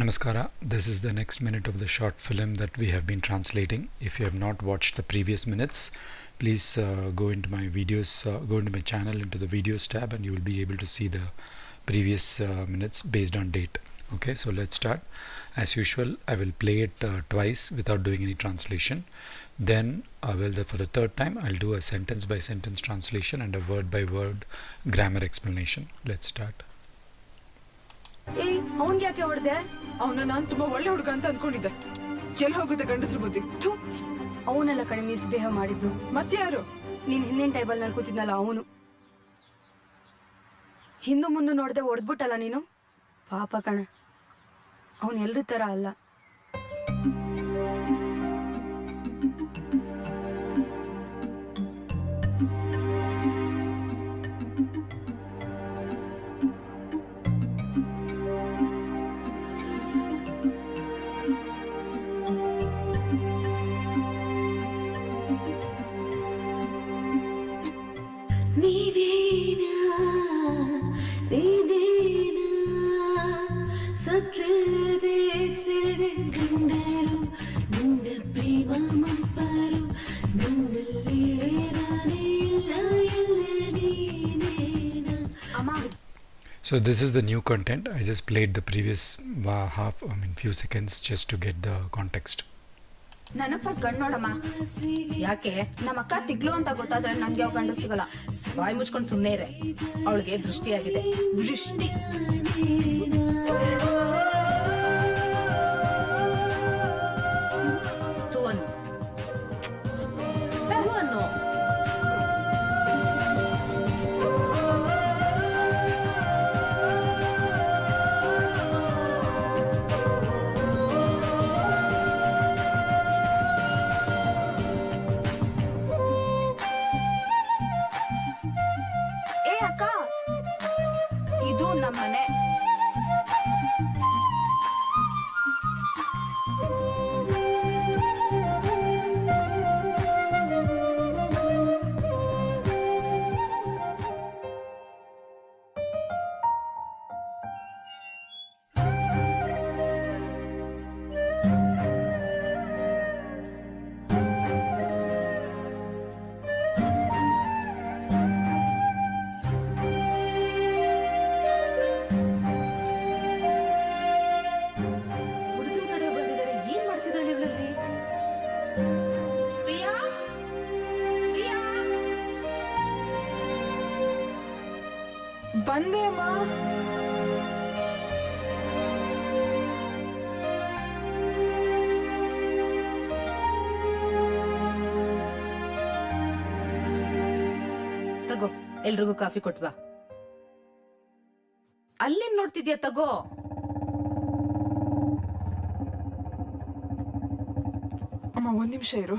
Namaskara, this is the next minute of the short film that we have been translating. If you have not watched the previous minutes, please go into my videos, go into my channel, into the videos tab, and you will be able to see the previous minutes based on date. Okay, so let's start. As usual, I will play it twice without doing any translation. Then for the third time, I'll do a sentence by sentence translation and a word by word grammar explanation. Let's start. ಅವನ್ಗೆ ಯಾಕೆ ಹೊಡೆದೆ? ಅವನ ನಾನು ತುಂಬಾ ಒಳ್ಳೆ ಹುಡುಗ ಅಂತ ಅನ್ಕೊಂಡಿದ್ದೆ. ಎಲ್ಲಿ ಹೋಗುತ್ತೆ ಗಂಡಸ್ರ ಬುದ್ಧಿ? ಅವನೆಲ್ಲ ಕಡೆ ಮಿಸ್ಬಿಹೇವ್ ಮಾಡಿದ್ದು. ಮತ್ತೆ ಯಾರು? ನೀನ್ ಹಿಂದಿನ ಟೇಬಲ್ ನಲ್ಲಿ ಕೂತಿದ್ನಲ್ಲ ಅವನು. ಹಿಂದು ಮುಂದೆ ನೋಡದೆ ಹೊಡೆದ್ಬಿಟ್ಟಲ್ಲ ನೀನು. ಪಾಪ ಕಣ, ಅವನು ಎಲ್ರ ತರ ಅಲ್ಲ. So this is the new content. I just played the previous few seconds just to get the context. ನನಗ್ ಫಸ್ಟ್ ಗಂಡು ನೋಡಮ್ಮ. ಯಾಕೆ? ನಮ್ಮ ಅಕ್ಕ ತಿಗ್ಲು ಅಂತ ಗೊತ್ತಾದ್ರೆ ನನ್ಗೆ ಯಾವ ಗಂಡು ಸಿಗಲ್ಲ. ಬಾಯಿ ಮುಚ್ಕೊಂಡು ಸುಮ್ಮನೆ ಇರೆ. ಅವಳಿಗೆ ದೃಷ್ಟಿಯಾಗಿದೆ. ದೃಷ್ಟಿ. ಇದು ನಮ್ಮನೆ. ಬಂದೆ ಅಮ್ಮ. ತಗೋ, ಎಲ್ರಿಗೂ ಕಾಫಿ ಕೊಟ್ಬಾ. ಅಲ್ಲೇನ್ ನೋಡ್ತಿದ್ಯಾ? ತಗೋ. ಅಮ್ಮ ಒಂದ್ ನಿಮಿಷ ಇರು.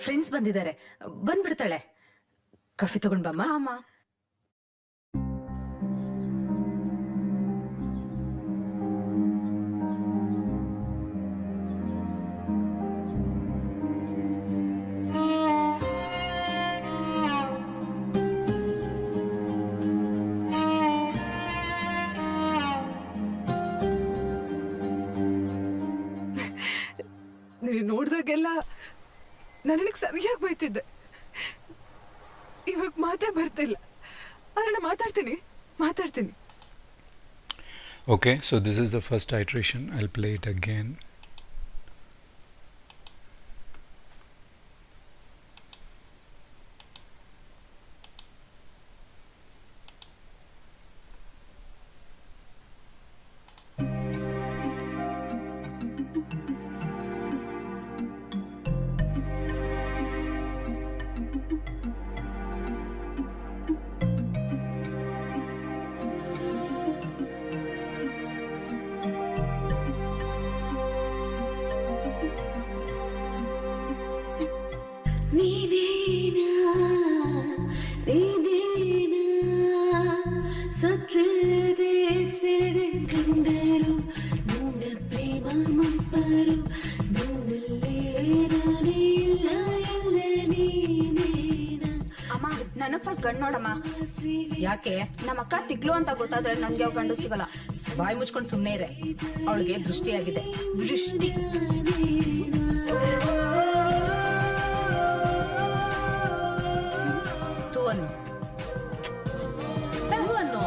ಫ್ರೆಂಡ್ಸ್ ಬಂದಿದ್ದಾರೆ, ಬಂದ್ಬಿಡ್ತಾಳೆ. ಕಾಫಿ ತಗೊಂಡ್ ಬಮ್ಮ. ಅಮ್ಮ ನೀನು ನೋಡ್ದಾಗೆಲ್ಲ ನನಗೆ ಸರಿಯಾಗಿ ಬೈತಿದ್ದೆ. ಇವಾಗ ಮಾತೇ ಬರ್ತಿಲ್ಲ. ಅದನ್ನ ಮಾತಾಡ್ತೀನಿ. Okay, so this is the first iteration. I'll play it again. ಸತ್ಯದೆ ಸೆರೆ ಕಂಡರು ನಿನ್ನ ಪ್ರೇಮ ಮಂಪರು ನನ್ನಲ್ಲೇ ನಾನೇ ಇಲ್ಲ ಇಲ್ಲ ನೀನೇನ. ಅಮ್ಮ ನನಗ್ ಫಸ್ಟ್ ಗಂಡ್ ನೋಡಮ್ಮ. ಯಾಕೆ? ನಮ್ಮ ಅಕ್ಕ ತಿಗ್ಲು ಅಂತ ಗೊತ್ತಾದ್ರೆ ನನ್ಗೆ ಯಾವ ಗಂಡು ಸಿಗಲ್ಲ. ಬಾಯಿ ಮುಚ್ಕೊಂಡು ಸುಮ್ನೆ ಇರೆ. ಅವಳಿಗೆ ದೃಷ್ಟಿಯಾಗಿದೆ. ದೃಷ್ಟಿ. ತೂ ಅನ್ನು. ತೂ ಅನ್ನು.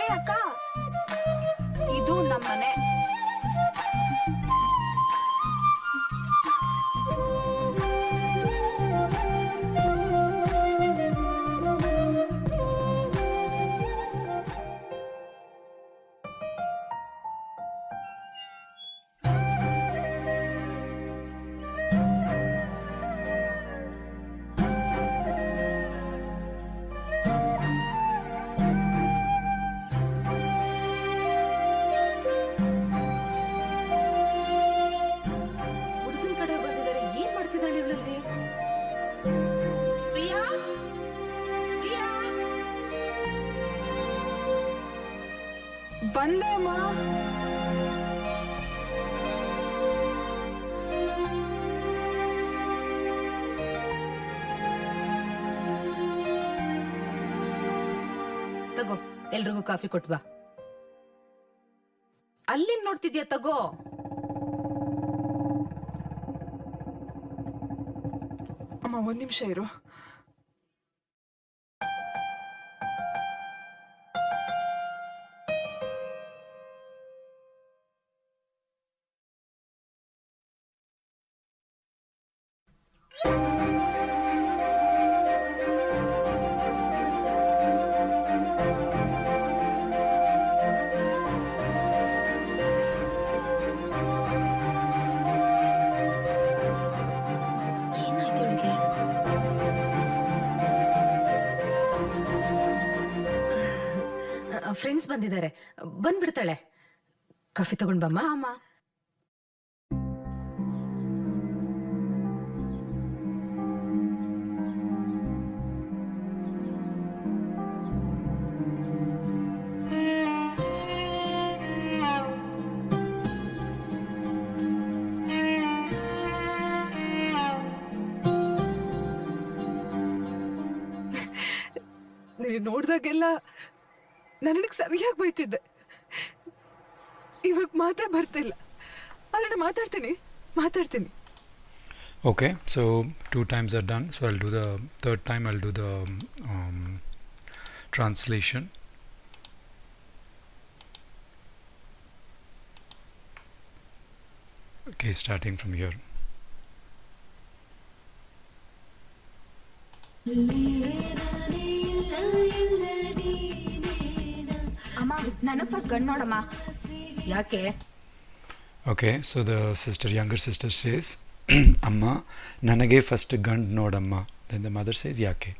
ಏ ಅಕ್ಕ, ಇದು ನಮ್ಮನೆ. ಹುಡುಗನ ಕಡೆ ಬಂದಿದ್ದಾರೆ. ಏನ್ ಮಾಡ್ತಿದ್ದಾಳೆ ಇವಳಲ್ಲಿ? ಪ್ರಿಯಾ, ಪ್ರಿಯಾ. ಬಂದೆ ಅಮ್ಮ. ತಗೋ, ಎಲ್ರಿಗೂ ಕಾಫಿ ಕೊಟ್ ಬಾ. ಅಲ್ಲಿ ನೋಡ್ತಿದ್ಯಾ? ತಗೋ. ಅಮ್ಮ ಒಂದ್ ನಿಮಿಷ ಇರು. ಏನಾಯ್ತು ಇವಳಿಗೆ? ಫ್ರೆಂಡ್ಸ್ ಬಂದಿದ್ದಾರೆ, ಬಂದ್ಬಿಡ್ತಾಳೆ. ಕಾಫಿ ತಗೊಂಡ್ ಬಮ್ಮ. ಅಮ್ಮ ನೀನು ನೋಡ್ದಾಗೆಲ್ಲ ನನಗೆ ಸರಿಯಾಗಿ ಬೈತಿದ್ದೆ. ಇವಾಗ ಮಾತ್ರ ಬರ್ತಿಲ್ಲ. ಅಲ್ಲ ಮಾತಾಡ್ತೀನಿ. Okay, so 2 times are done. So I'll do the third time. I'll do the translation. Okay, starting from here. ಅಮ್ಮ ನನಗ್ ಫಸ್ಟ್ ಗಂಡ್ ನೋಡಮ್ಮ. ಯಾಕೆ? Okay, so the younger sister says, Amma, nanage first gand nodamma. Then the mother says, Yake.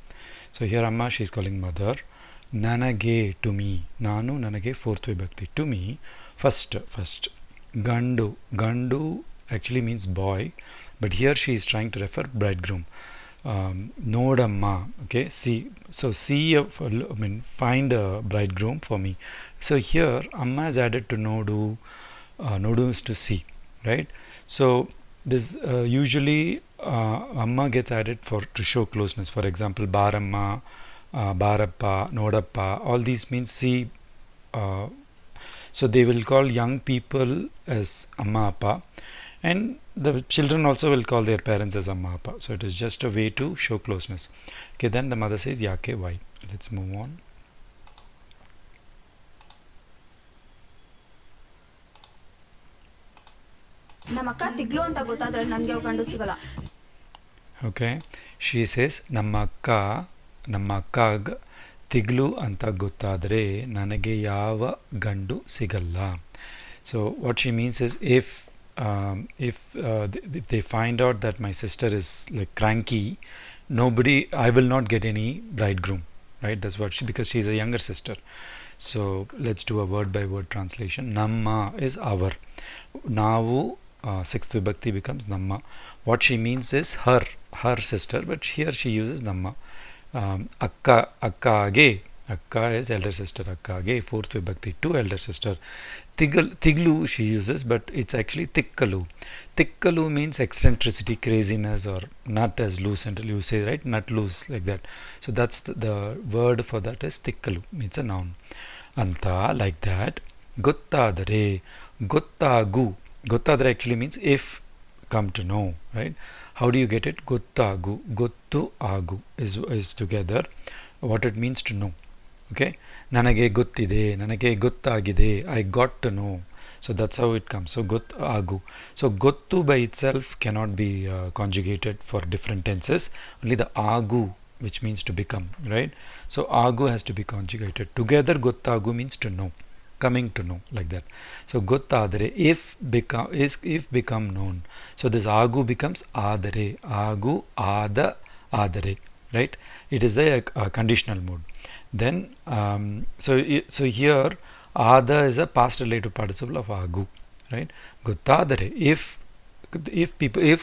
So here Amma, she is calling mother. Nanage, to me. Nanu, nanage, fourth vibhakti. To me, first. Gandu. Gandu actually means boy, but here she is trying to refer bridegroom. Nodamma. Okay, see. So find a bridegroom for me. So here Amma is added to nodu. Nodu is to see, right? So this usually Amma gets added to show closeness. For example, Baramma, Barappa, Nodappa, all these means see. So they will call young people as Amma Appa, and the children also will call their parents as Amma Appa. So it is just a way to show closeness. Okay, then the mother says Yake, why? Let's move on. ನಮ್ಮ ಅಕ್ಕ ತಿಗ್ಲು ಅಂತ ಗೊತ್ತಾದ್ರೆ ನನ್ಗೆ ಯಾವ ಗಂಡು ಸಿಗಲ್ಲ. Okay, she says ನಮ್ಮ ಅಕ್ಕಗ ತಿಗ್ಲು ಅಂತ ಗೊತ್ತಾದರೆ ನನಗೆ ಯಾವ ಗಂಡು ಸಿಗಲ್ಲ. So what she means is if they find out that my sister is like cranky, I will not get any bridegroom. right? That's what because she's a younger sister. So let's do a word by word translation. Namma is our. Navu, sixth vibhakti becomes Namma. What she means is her sister, but here she uses Namma. Akka, Akkage. Akka is elder sister. Akkage, fourth vibhakti, two elder sister. Tiglu she uses, but it's actually Tikkalu. Tikkalu means eccentricity, craziness, or nut as loose until you say, right? Nut loose, like that. So that's the word for that is Tikkalu. It's a noun. Anta, like that. Gottadare, Gottagu. Gottadare actually means if, come to know, right? How do you get it? Gottagu, Gottu Agu is together. What it means to know. Okay, ನನಗೆ ಗೊತ್ತಿದೆ, ನನಗೆ ಗೊತ್ತಾಗಿದೆ, I got to know. So that's how it comes. So agu. So gottu by itself cannot be conjugated for different tenses. Only the agu, which means to become, right? So agu has to be conjugated. Together gottagu means to know, coming to know, like that. So gottadare, if become known. So this agu becomes adare. Agu, adare, right? It is a conditional mode. Then so here ada is a past relative participle of agu, right? Gottadare, if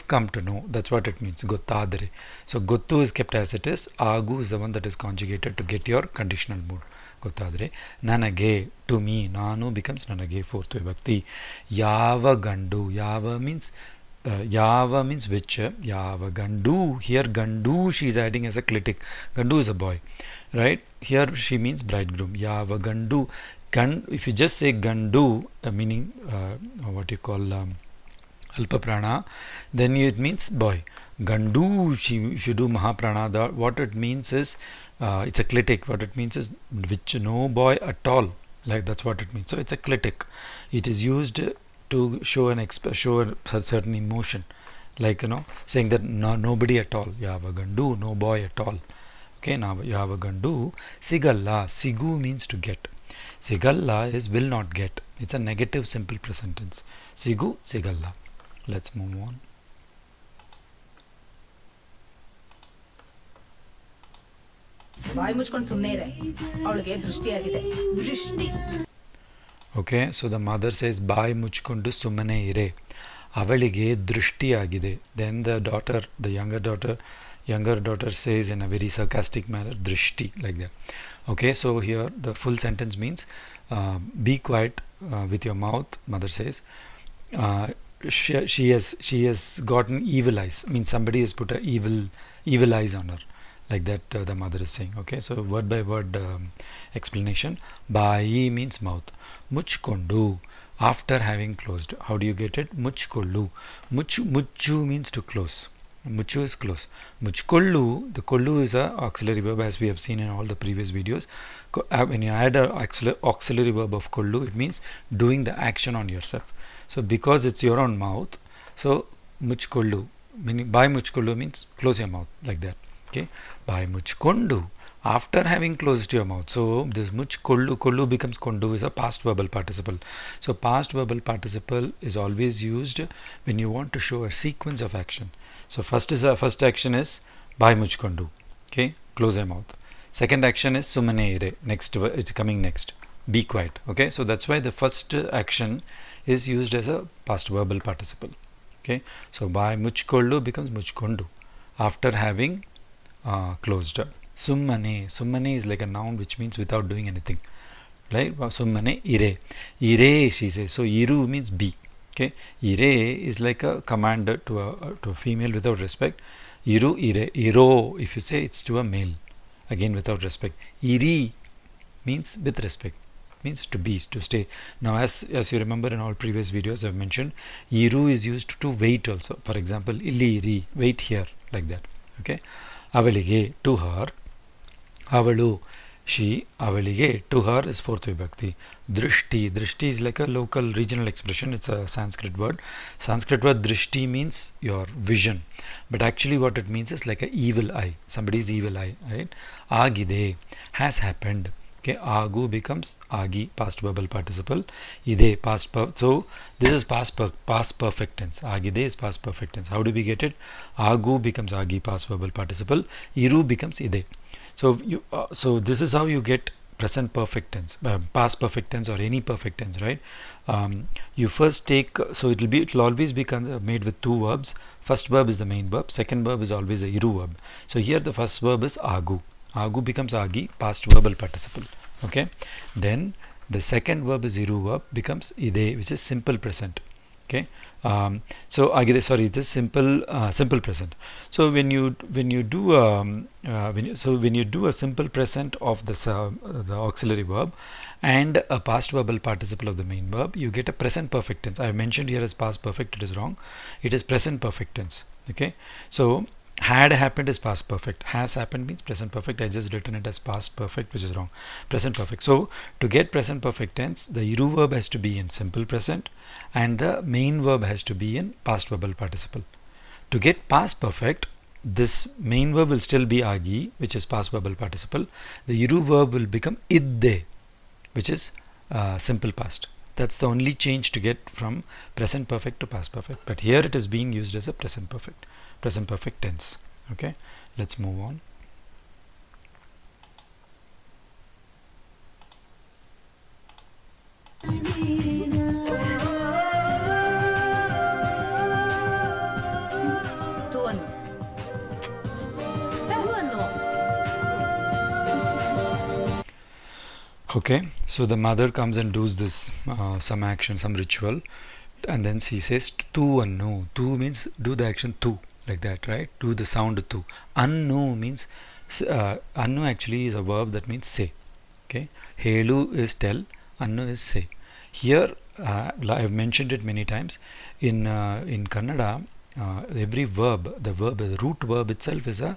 come to know, that's what it means. Gottadare. So gottu is kept as it is. Agu is the one that is conjugated to get your conditional mood. Gottadare. Nanage, to me. Nanu becomes nanage, fourth vibhakti. Yava gandu. Yava means which. Yava gandu. Here gandu she is adding as a clitic. Gandu is a boy, right? Here she means bridegroom. Yava gandu. If you just say gandu, meaning what you call alpa prana, then it means boy. Gandu, if you do mahaprana, what it means is it's a clitic. What it means is which no boy at all. Like that's what it means. So it's a clitic. It is used to show a certain emotion, like saying that nobody at all. Yava gandu, no boy at all. Okay, now yava gandu. Sigalla, sigu means to get. Sigalla is will not get. It's a negative simple present tense. Sigu, sigalla. Let's move on. ಬಾಯಿ ಮುಚ್ಕೊಂಡು ಸುಮ್ಮನೆ ಇರೆ, ಅವಳಿಗೆ ದೃಷ್ಟಿಯಾಗಿದೆ. ದೃಷ್ಟಿ. Okay, so the mother says ಬಾಯಿ ಮುಚ್ಕೊಂಡು ಸುಮ್ಮನೆ ಇರೆ, ಅವಳಿಗೆ ದೃಷ್ಟಿಯಾಗಿದೆ. Then the younger daughter says in a very sarcastic manner, drishti, like that. Okay, so here the full sentence means be quiet with your mouth. Mother says she has gotten evil eyes. Means somebody has put a evil eyes on her, like that. The mother is saying. Okay, so word by word explanation. Bai means mouth. Muchkondu, after having closed. How do you get it? Muchkollu. Muchu means to close. Muchu is close. Muchkollu, the kollu is a auxiliary verb, as we have seen in all the previous videos. When you add a auxiliary verb of kollu, it means doing the action on yourself. So because it's your own mouth, so muchkollu, meaning by muchkollu means close your mouth, like that. Okay, by muchkondu, after having closed your mouth. So this kollu becomes kondu is a past verbal participle. So past verbal participle is always used when you want to show a sequence of action. So first action is by muchkondu. Okay, close your mouth. Second action is sumane ire. Next, it's coming next. Be quiet. Okay, so that's why the first action is used as a past verbal participle. Okay, so by muchkollu becomes muchkondu after having closed. Summane is like a noun which means without doing anything, right? Summane ire she says. So iru means be. Okay, ire is like a command to a female without respect. Iru, ire, iro, if you say it's to a male, again without respect. Iri means with respect, means to be, to stay. Now as you remember in all previous videos I've mentioned, iru is used to wait also. For example, illi iri, wait here, like that. Okay, avalige, to her. Avalu, she. Avalige, to her is fourth vibhakti. Drishti is like a local regional expression. It's a Sanskrit word. Drishti means your vision, but actually what it means is like a evil eye, somebody's evil eye, right? Agide, has happened. Okay, agu becomes agi, past verbal participle. Ide, so this is past perfect tense. Agide is past perfect tense. How do we get it? Agu becomes agi, past verbal participle. Iru becomes ide. So this is how you get present perfect tense, past perfect tense, or any perfect tense, right? You first take, so it'll always be made with two verbs. First verb is the main verb, second verb is always a iru verb. So here the first verb is agu. Agu becomes agi, past verbal participle. Okay, then the second verb is iru verb, becomes ide, which is simple present. Okay, so sorry, this simple present. So when you do when you do a simple present of the auxiliary verb and a past verbal participle of the main verb, you get a present perfect tense. I have mentioned here as past perfect, it is wrong. It is present perfect tense. Okay, so had happened is past perfect, has happened means present perfect. I just written it as past perfect, which is wrong. Present perfect. So to get present perfect tense, the iru verb has to be in simple present and the main verb has to be in past verbal participle. To get past perfect, this main verb will still be agi, which is past verbal participle. The iru verb will become idde, which is simple past. That's the only change to get from present perfect to past perfect. But here it is being used as a present perfect tense. Okay, let's move on. Tu ಅನ್ನು. Tu ಅನ್ನು. Okay, so the mother comes and does this some action, some ritual, and then she says tu annu. Tu means do the action tu, like that, right? Do the sound tu. Annu means annu actually is a verb that means say. Okay, helu is tell, annu is say. Here I have mentioned it many times in Kannada. Every verb, the root verb itself is a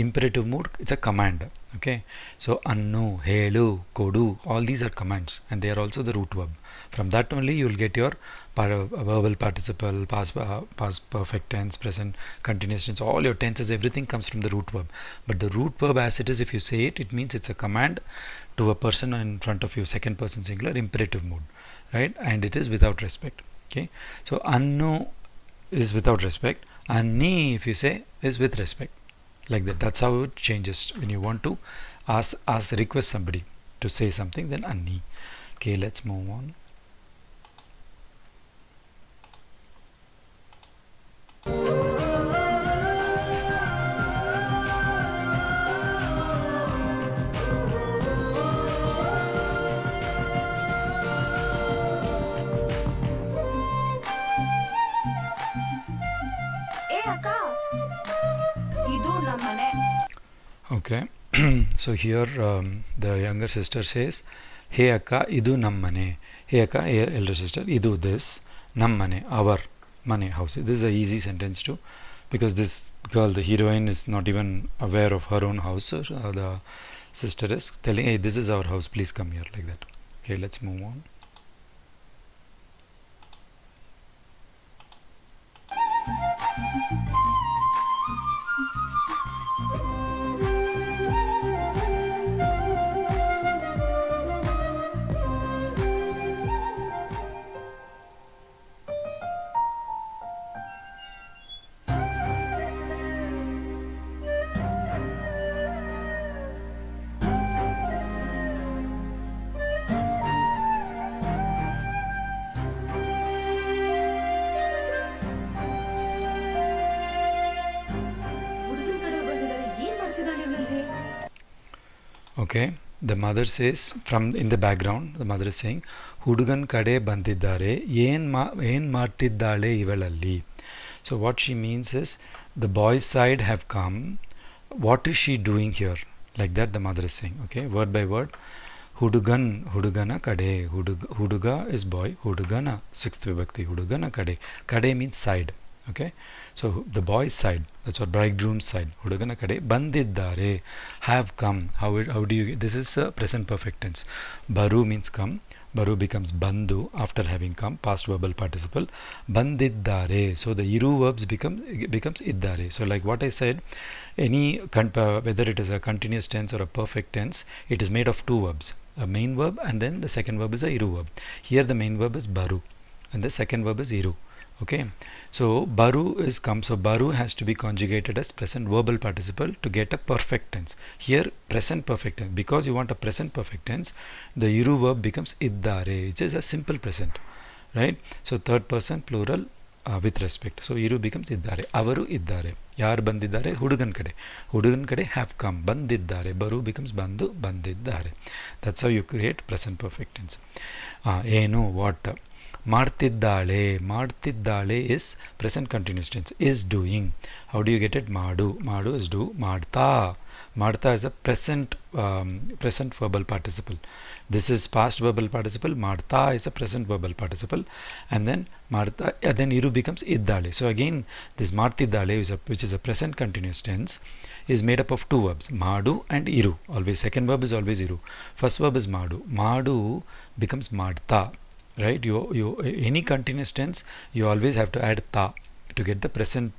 imperative mood. It's a command. Okay, so annu, helu, kodu, all these are commands and they are also the root verb. From that only you will get your verbal participle, past perfect tense, present continuous tense, all your tenses, everything comes from the root verb. But the root verb as it is, if you say it, it means it's a command to a person in front of you, second person singular, imperative mood, right? And it is without respect. Okay, so annu is without respect, anni if you say is with respect, like that. That's how it changes when you want to request somebody to say something, then anni. Okay, let's move on. ಏ ಅಕ್ಕ, ಇದು ನಮ್ಮನೆ. Okay, so here the younger sister says, hey akka, idu nammane. Hey akka, elder sister, idu this, nammane, our mane, house. This is a easy sentence too, because this girl, the heroine, is not even aware of her own house. So the sister is telling, hey, this is our house, please come here, like that. Okay, let's move on. ಹುಡುಗನ ಕಡೆ ಬಂದಿದ್ದಾರೆ, ಏನ್ ಮಾಡ್ತಿದ್ದಾಳೆ ಇವಳಲ್ಲಿ? Okay, the mother says, from in the background the mother is saying, hudugan kade bandiddare, ಏನ್ ಮಾಡ್ತಿದ್ದಾಳೆ ಇವಳಲ್ಲಿ. So what she means is, the boys side have come, what is she doing here, like that the mother is saying. Okay, word by word. Hudugana kade, huduga is boy, hudugana sixth vibhakti, hudugana kade means side. Okay, so the boys side, that's what bridegroom's side, hudugana kade bandiddare, have come. How do you, this is a present perfect tense. Baru means come, baru becomes bandu after having come, past verbal participle. Bandiddare, so the iru verbs becomes iddare. So like what I said, any whether it is a continuous tense or a perfect tense, it is made of two verbs, a main verb and then the second verb is a iru verb. Here the main verb is baru and the second verb is iru. Okay, so baru is come. So baru has to be conjugated as present verbal participle to get a perfect tense. Here present perfect tense, because you want a present perfect tense, the iru verb becomes iddare, which is a simple present, right? So third person plural with respect. So iru becomes iddare, avaru iddare, ಯಾರು ಬಂದಿದ್ದಾರೆ ಹುಡುಗನ ಕಡೆ have come, ಬಂದಿದ್ದಾರೆ, ಬರು becomes ಬಂದು ಬಂದಿದ್ದಾರೆ. That's how you create present perfect tense. ಏನು what, ಮಾಡ್ತಿದ್ದಾಳೆ is present continuous tense, is doing. How do you get it? ಮಾಡು is do, ಮಾಡ್ತಾ is a present verbal participle. This is past verbal participle, ಮಾಡ್ತಾ is a present verbal participle, and then ಮಾಡ್ತಾ, then iru becomes iddale. So again this ಮಾಡ್ತಿದ್ದಾಳೆ which is a present continuous tense is made up of two verbs, ಮಾಡು and iru. Always second verb is always iru, first verb is ಮಾಡು becomes ಮಾಡ್ತಾ, right? You any continuous tense you always have to add ta to get the present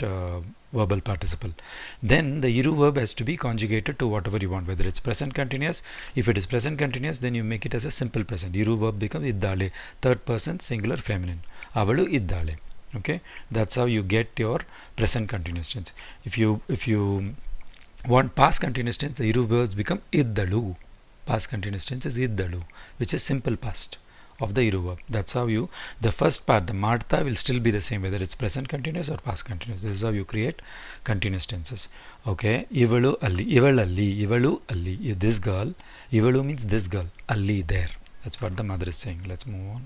verbal participle. Then the iru verb has to be conjugated to whatever you want, whether it's present continuous. If it is present continuous, then you make it as a simple present. Iru verb becomes iddale, third person singular feminine, avalu iddale. Okay, that's how you get your present continuous tense. If you want past continuous tense, the iru verbs become iddalu. Past continuous tense is iddalu, which is simple past of the iru verb. That's how you, the first part, the ಮಾಡ್ತಾ will still be the same whether it's present continuous or past continuous. This is how you create continuous tenses. Okay, ಇವಳು ಅಲ್ಲಿ, this girl, ಇವಳು means this girl, ಅಲ್ಲಿ there. That's what the mother is saying. Let's move on.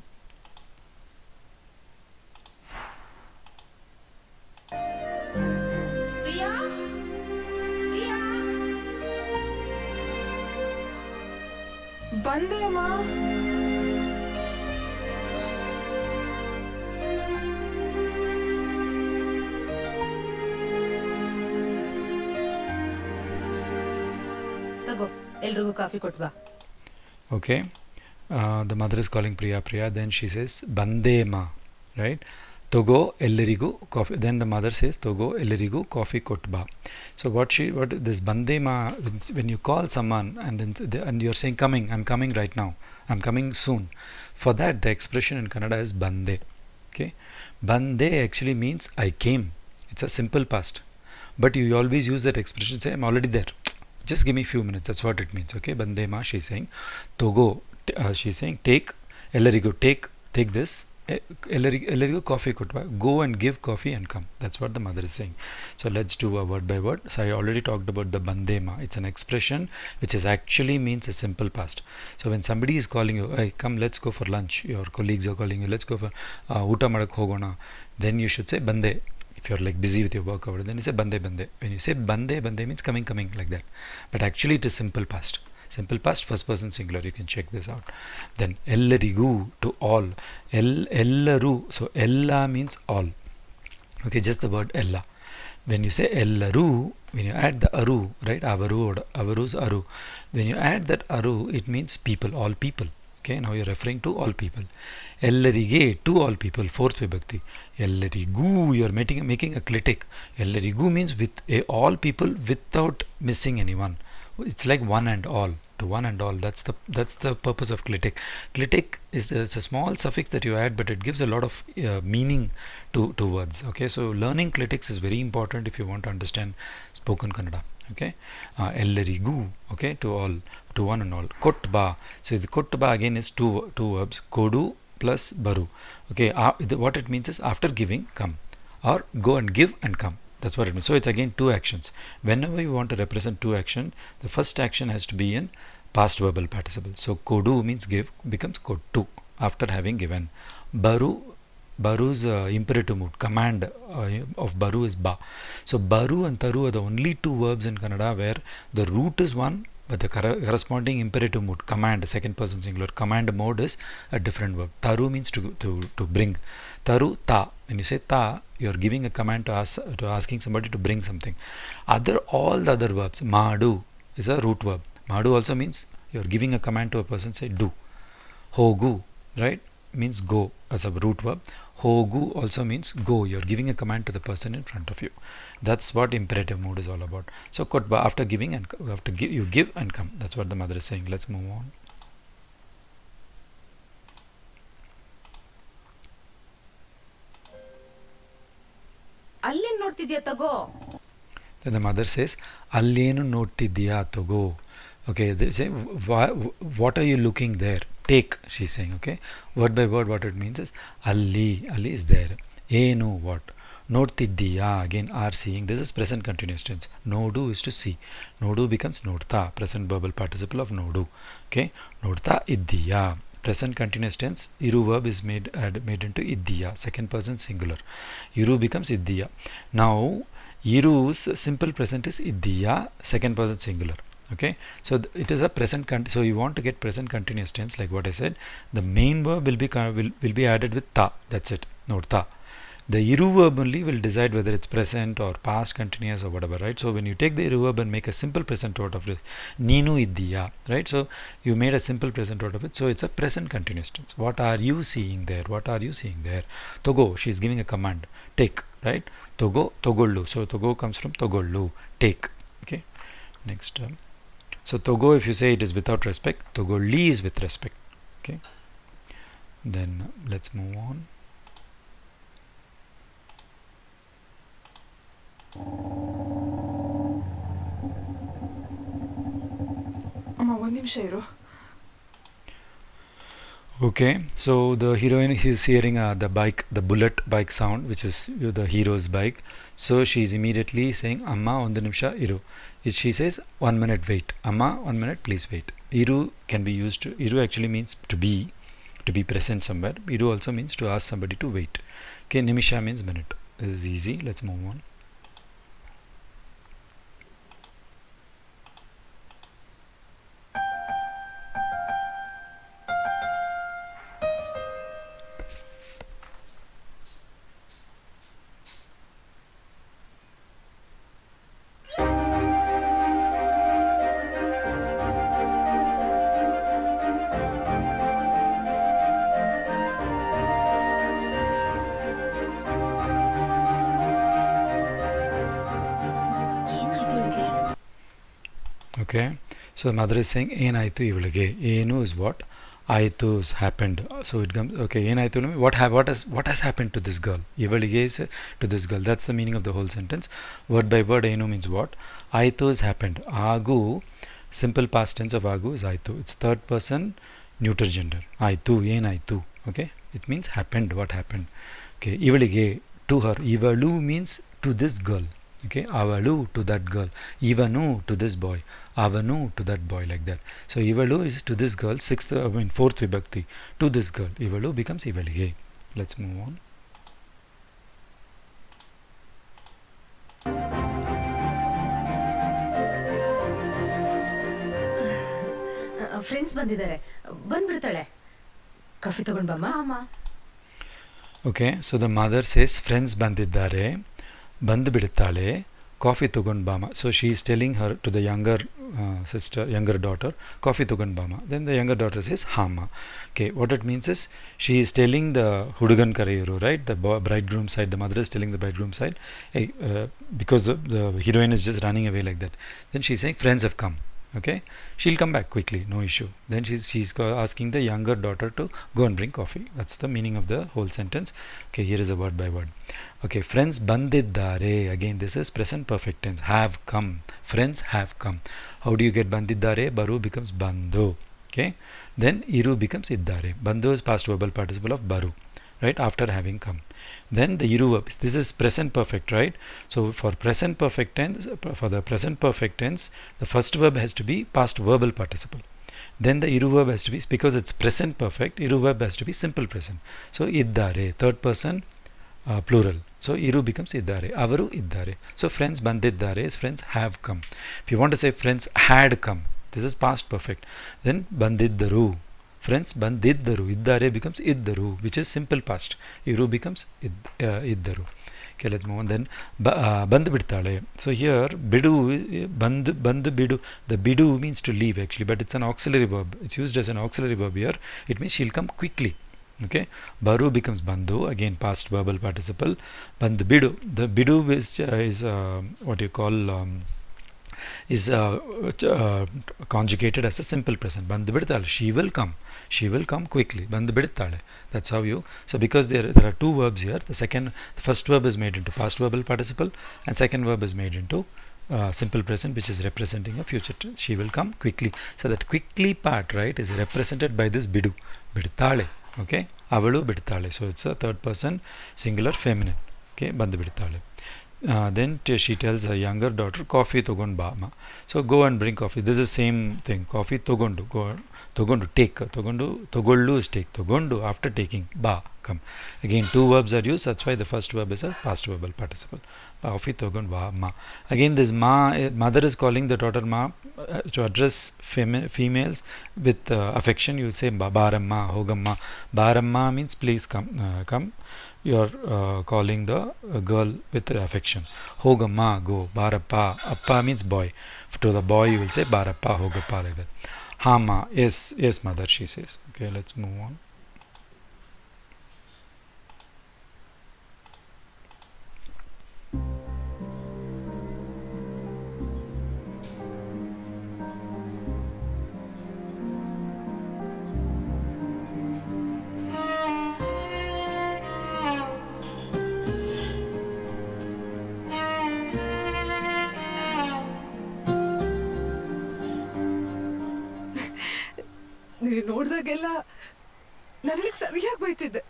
Priya, Priya, ಬಂದೆ ಅಮ್ಮ. ತಗೋ ಎಲ್ರಿಗೂ coffee ಕೊಟ್ವಾ. Okay, the mother is calling Priya, then she says bandema, right? Togo ellerigu coffee. Then the mother says Togo ellerigu coffee kotba. So what this bandema, when you call someone and then and you're saying coming, I'm coming right now, I'm coming soon, for that the expression in Kannada is bande. Okay, bande actually means I came. It's a simple past, but you always use that expression, say I'm already there, just give me few minutes. That's what it means. Okay, bandema, she's saying Togo, she's saying take ellerigu, take this, ellerigu coffee kotva, go and give coffee and come. That's what the mother is saying. So let's do a word by word. So I already talked about the bandema. It's an expression which is actually means a simple past. So when somebody is calling you, hey come, let's go for lunch, your colleagues are calling you, let's go for ಊಟ ಮಾಡಕ್ಕೆ ಹೋಗೋಣ, then you should say bande. If you're like busy with your work over, then you say bande. When you say bande means coming like that, but actually it is simple past, first person singular. You can check this out. Then ellerigu, to all, ellaru, so ella means all. Okay, just the word ella. When you say ellaru, when you add the aru, right, avaru's aru, when you add that aru, it means people, all people. Okay, now you're referring to all people. Ellarige, to all people, fourth vibhakti. Ellarigu, you're making a clitic. Ellarigu means with all people without missing anyone. It's like one and all, to one and all. That's the purpose of clitic. Clitic is a small suffix that you add, but it gives a lot of meaning to words. Okay, so learning clitics is very important if you want to understand spoken Kannada. Okay, ellarigu, okay, to all, to one and all. Kotba, so the kotba again is two verbs, kodu plus baru. Okay, what it means is after giving, come, or go and give and come. That's what it means. So it's again two actions. Whenever you want to represent two action, the first action has to be in past verbal participle. So kodu means give, becomes kotu after having given. Baru's imperative mood, command of baru is ba. So baru and taru are the only two verbs in Kannada where the root is one, but the corresponding imperative mood, command, second person singular, command mode is a different verb. Taru means to bring. Taru, ta. When you say ta, you are giving a command to asking somebody to bring something. All the other verbs, madu is a root verb. Madu also means you are giving a command to a person, say do. Hogu, right, means go as a root verb. Hogu also means go. You are giving a command to the person in front of you. That's what imperative mood is all about. So kotba, after giving and you give and come. That's what the mother is saying. Let's move on. ನೋಡ್ತಿದ್ಯಾ ತಗೋ. Then the mother says, Allenu nottidya togo. Okay, they say, what are you looking there? Take, she's saying, okay. Word by word, what it means is, Alli is there. Enu, what? Nottidya, again, are seeing. This is present continuous tense. Nodu is to see. Nodu becomes nodta, present verbal participle of nodu. Okay, nodta iddiya. Present continuous tense, iru verb is made into iddiya, second person singular. Iru becomes iddiya. Now, iru's simple present is iddiya, second person singular. Okay, so it is a present so you want to get present continuous tense, like what I said, the main verb will be added with ta, that's it, not ta. The iru verb only will decide whether it's present or past continuous or whatever, right? So when you take the iru verb and make a simple present out of this, Ninu iddiya, right? So you made a simple present out of it, so it's a present continuous tense. What are you seeing there? What are you seeing there? Togo, she's giving a command, take, right? Togo, togollu. So togo comes from togollu, take. Okay, next term. So togo, if you say it is without respect, togolli is with respect. Okay, then let's move on. ಅಮ್ಮ ಒಂದ್ ನಿಮಿಷ ಇರು. Okay, so the heroine is hearing the bullet bike sound, which is the hero's bike. So she is immediately saying, Amma, ondu nimsha iru. She says, 1 minute wait. Amma, 1 minute, please wait. Iru can be used to, iru actually means to be present somewhere. Iru also means to ask somebody to wait. Okay, nimisha means minute. This is easy. Let's move on. Okay, so the mother is saying enaitu ivalige. Enu is what? Aitu is happened. So it comes, okay, enaitu, what has happened to this girl? Ivalige is to this girl. That's the meaning of the whole sentence. Word by word, enu means what? Aitu has happened. Agu, simple past tense of agu is aitu. It's third person neuter gender. Aitu, enaitu. Okay, it means happened. What happened? Okay, ivalige, to her. Ivalu means to this girl. Okay, avalu to that girl, ivanu to this boy, avanu to that boy, like that. So ivalu is to this girl, fourth vibhakti, to this girl. Ivalu becomes ivalige. Let's move on. Friends ಬಂದಿದ್ದಾರೆ, ಬಂದ್ಬಿಡ್ತಾಳೆ. Coffee ತಗೊಂಡ್ ಬಮ್ಮ. Okay, so the mother says friends ಬಂದಿದ್ದಾರೆ, ಬಂದು ಬಿಡುತ್ತಾಳೆ, coffee ತಗೊಂಡು ಬಾಮ. So she is telling her to the younger daughter, coffee ತಗೊಂಡು ಬಾಮ. Then the younger daughter says hama. Okay, what it means is she is telling the hudugan kareyoru, right? The bridegroom side, the mother is telling the bridegroom side, hey, because the heroine is just running away like that. Then she is saying friends have come. Okay, she'll come back quickly, no issue. Then she's asking the younger daughter to go and bring coffee. That's the meaning of the whole sentence. Okay, here is a word by word. Okay, friends bandiddare. Again, this is present perfect tense. Have come. Friends have come. How do you get bandiddare? Baru becomes bando. Okay, then iru becomes iddare. Bando is past verbal participle of baru, right, after having come. Then the iru verb, this is present perfect, right? So for present perfect tense, the first verb has to be past verbal participle. Then the iru verb has to be, because it's present perfect, iru verb has to be simple present. So iddare, third person plural. So iru becomes iddare, avaru iddare. So friends bandiddare is friends have come. If you want to say friends had come, this is past perfect. Then bandiddaru, friends bandiddaru, iddare becomes iddaru, which is simple past. Iru becomes iddaru. Okay, let's move on. Then bandu bidtale. So here bidu, bandu bidu, the bidu means to leave actually, but it's an auxiliary verb. It's used as an auxiliary verb here. It means she'll come quickly. Okay, baru becomes bandu, again past verbal participle. Bandu bidu, the bidu is what you call is conjugated as a simple present. Bandu bidtale. She will come. She will come quickly. Bandu bidtale. That's how you. So because there are two verbs here. The first verb is made into past verbal participle, and second verb is made into simple present, which is representing a future tense. She will come quickly. So that quickly part, right, is represented by this bidu. Bidtale. Okay. Avalu bidtale. So it's a third person singular feminine. Okay. Bandu bidtale. Then she tells her younger daughter, coffee togon ba ma. So go and bring coffee. This is the same thing. Coffee togondu. Togondu take. Togollu is take. Togondu after taking. Ba come. Again two verbs are used. That's why the first verb is a past verbal participle. Coffee togon ba ma. Again this ma, mother is calling the daughter ma to address females with affection. You say baramma, hogamma. Baramma means please come. Come. You are calling the girl with affection. Hogamma, go. Barappa. Appa means boy. To the boy you will say barappa, hogappa, like that. Hama, yes, yes mother, she says. Okay, let's move on. ನೀನು ನೋಡಿದಾಗೆಲ್ಲ ನನಗೆ ಸರಿಯಾಗಿ ಬೈತಿದ್ದೆ.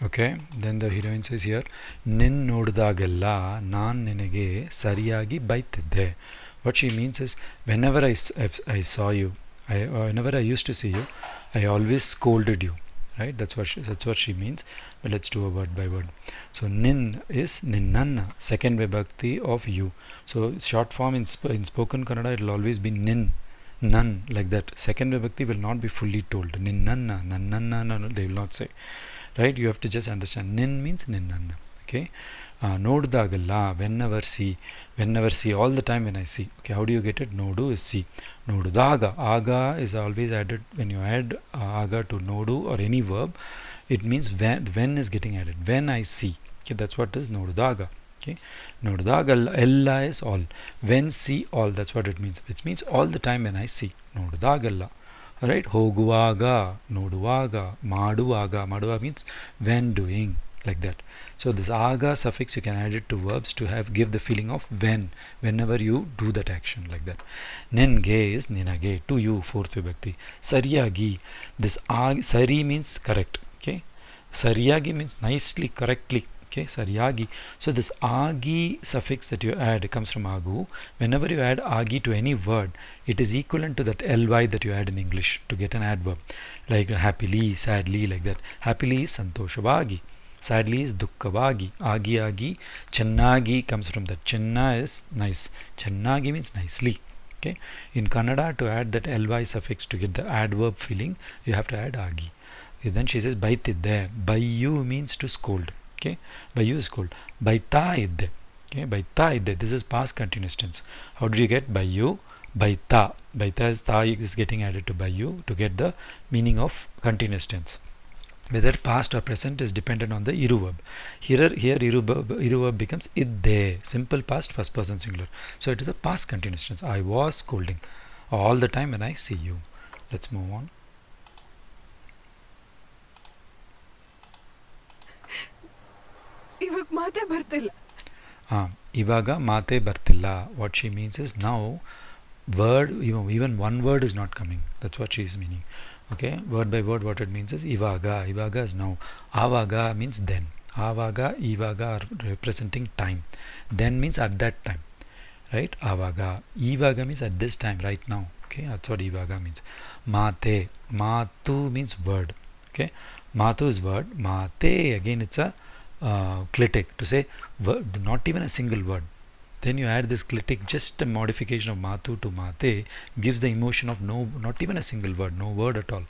Okay, then the heroine says here, ನಿನ್ ನೋಡಿದಾಗೆಲ್ಲ ನಾನು ನಿನಗೆ ಸರಿಯಾಗಿ ಬೈತಿದ್ದೆ. What she means is, whenever I saw you, whenever I used to see you, I always scolded you. Right? That's what she means. But let's do a word by word. So nin is ninnanna, second vibhakti of you. So short form in spoken Kannada, it will always be nin, nan, like that. Second vibhakti will not be fully told. Ninnanna, nannanna, no, they will not say. Right? You have to just understand. Nin means ninnanna. Okay. Nodudagalla, whenever see, all the time when I see. Okay, how do you get it? Nodu is see. Nodudaga, aga is always added. When you add aga to nodu or any verb, it means when is getting added. When I see. Okay, that's what is nodudaga. Okay, nodudaga ella is all. When see all, that's what it means. Which means all the time when I see. Nodudagalla. Alright, hoguvaga, noduvaga, maduvaga. Maduva means when doing. Like that. So this aga suffix you can add it to verbs to give the feeling of whenever you do that action, like that. Nenge is ninage, to you, fourth vibhakti. Sariyagi, this sari means correct. Okay, sariyagi means nicely, correctly. Okay, sariyagi. So this agi suffix that you add comes from agu. Whenever you add agi to any word, it is equivalent to that ly that you add in English to get an adverb, like happily, sadly, like that. Happily is santoshavagi. Sadly is dukkavagi. Agi, chennagi comes from that. Chenna is nice. Chennagi means nicely. Okay. In Kannada, to add that ly suffix to get the adverb feeling, you have to add agi. Okay, then she says baitidde. Bayu means to scold. Okay. Bayu is scold. Baita idde. Okay. Baita idde. This is past continuous tense. How do you get bayu? Baita. Baita is ta is getting added to bayu to get the meaning of continuous tense. Whether past or present is dependent on the iru verb. Here iru verb becomes idde, simple past, first person singular. So it is a past continuous tense. I was scolding all the time when I see you. Let's move on. ಇವಾಗ ಮಾತೇ ಬರ್ತಿಲ್ಲ. Ivaga mate bartilla. What she means is now word, even one word is not coming. That's what she is meaning. Okay, word by word what it means is ivaga is now. Avaga means then. Avaga, ivaga are representing time. Then means at that time. Right? Avaga. Ivaga means at this time, right now. Okay, that's what ivaga means. Mate. Matu means word. Okay, matu is word. Mate, again it's a clitic to say word, not even a single word. Then you add this clitic, just a modification of matu to mate gives the emotion of no, not even a single word, no word at all.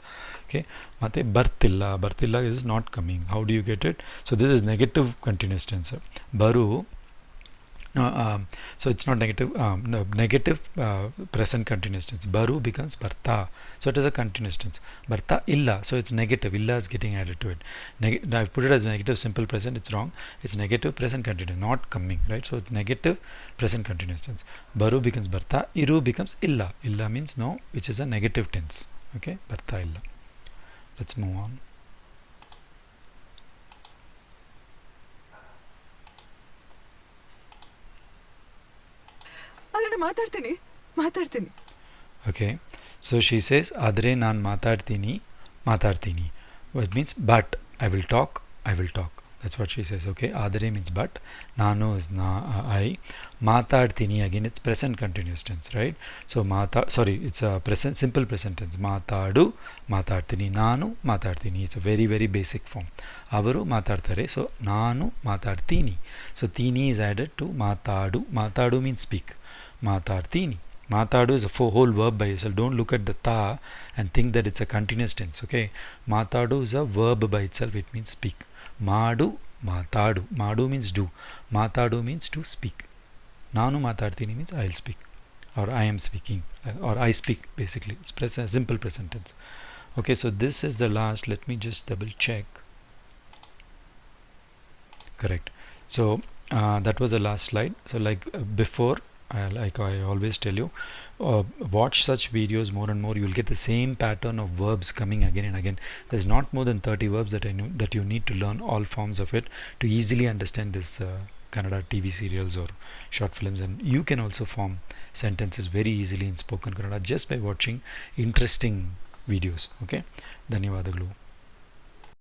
Okay, mate bartilla is not coming. How do you get it? So this is negative continuous tense. Baru No, so it's not negative. No, negative present continuous tense. Baru becomes barta, so it is a continuous tense. Barta illa, so it's negative. Illa is getting added to it. I've put it as negative simple present. It's wrong. It's negative present continuous, not coming, right? So it's negative present continuous tense. Baru becomes barta. Iru becomes illa. Illa means no, which is a negative tense. Okay, barta illa. Let's move on. ಅಲ್ಲ ಮಾತಾಡ್ತೀನಿ Okay, so she says adre nan matartini, which means but I will talk. That's what she says. Okay, adre means but, nanu is I, matartini again it's present continuous tense, right? So it's a present simple present tense. Matadu matartini, nanu matartini, it's a very very basic form. Avaru matartare, so nanu matartini, so tini is added to matadu means speak. Matartini, matadu is a whole verb by itself. Don't look at the ta and think that it's a continuous tense. Okay, matadu is a verb by itself. It means speak. Madu madu means do. Matadu means to speak. Nanu matartini means I'll speak, or I am speaking, or I speak. Basically it's simple present tense. Okay, so this is the last. Let me just double check. Correct. So that was the last slide. So like before, like I always tell you, watch such videos more and more. You will get the same pattern of verbs coming again and again. There's not more than 30 verbs that you need to learn all forms of it to easily understand this Kannada TV serials or short films. And you can also form sentences very easily in spoken Kannada just by watching interesting videos. Okay, ಧನ್ಯವಾದಗಳು.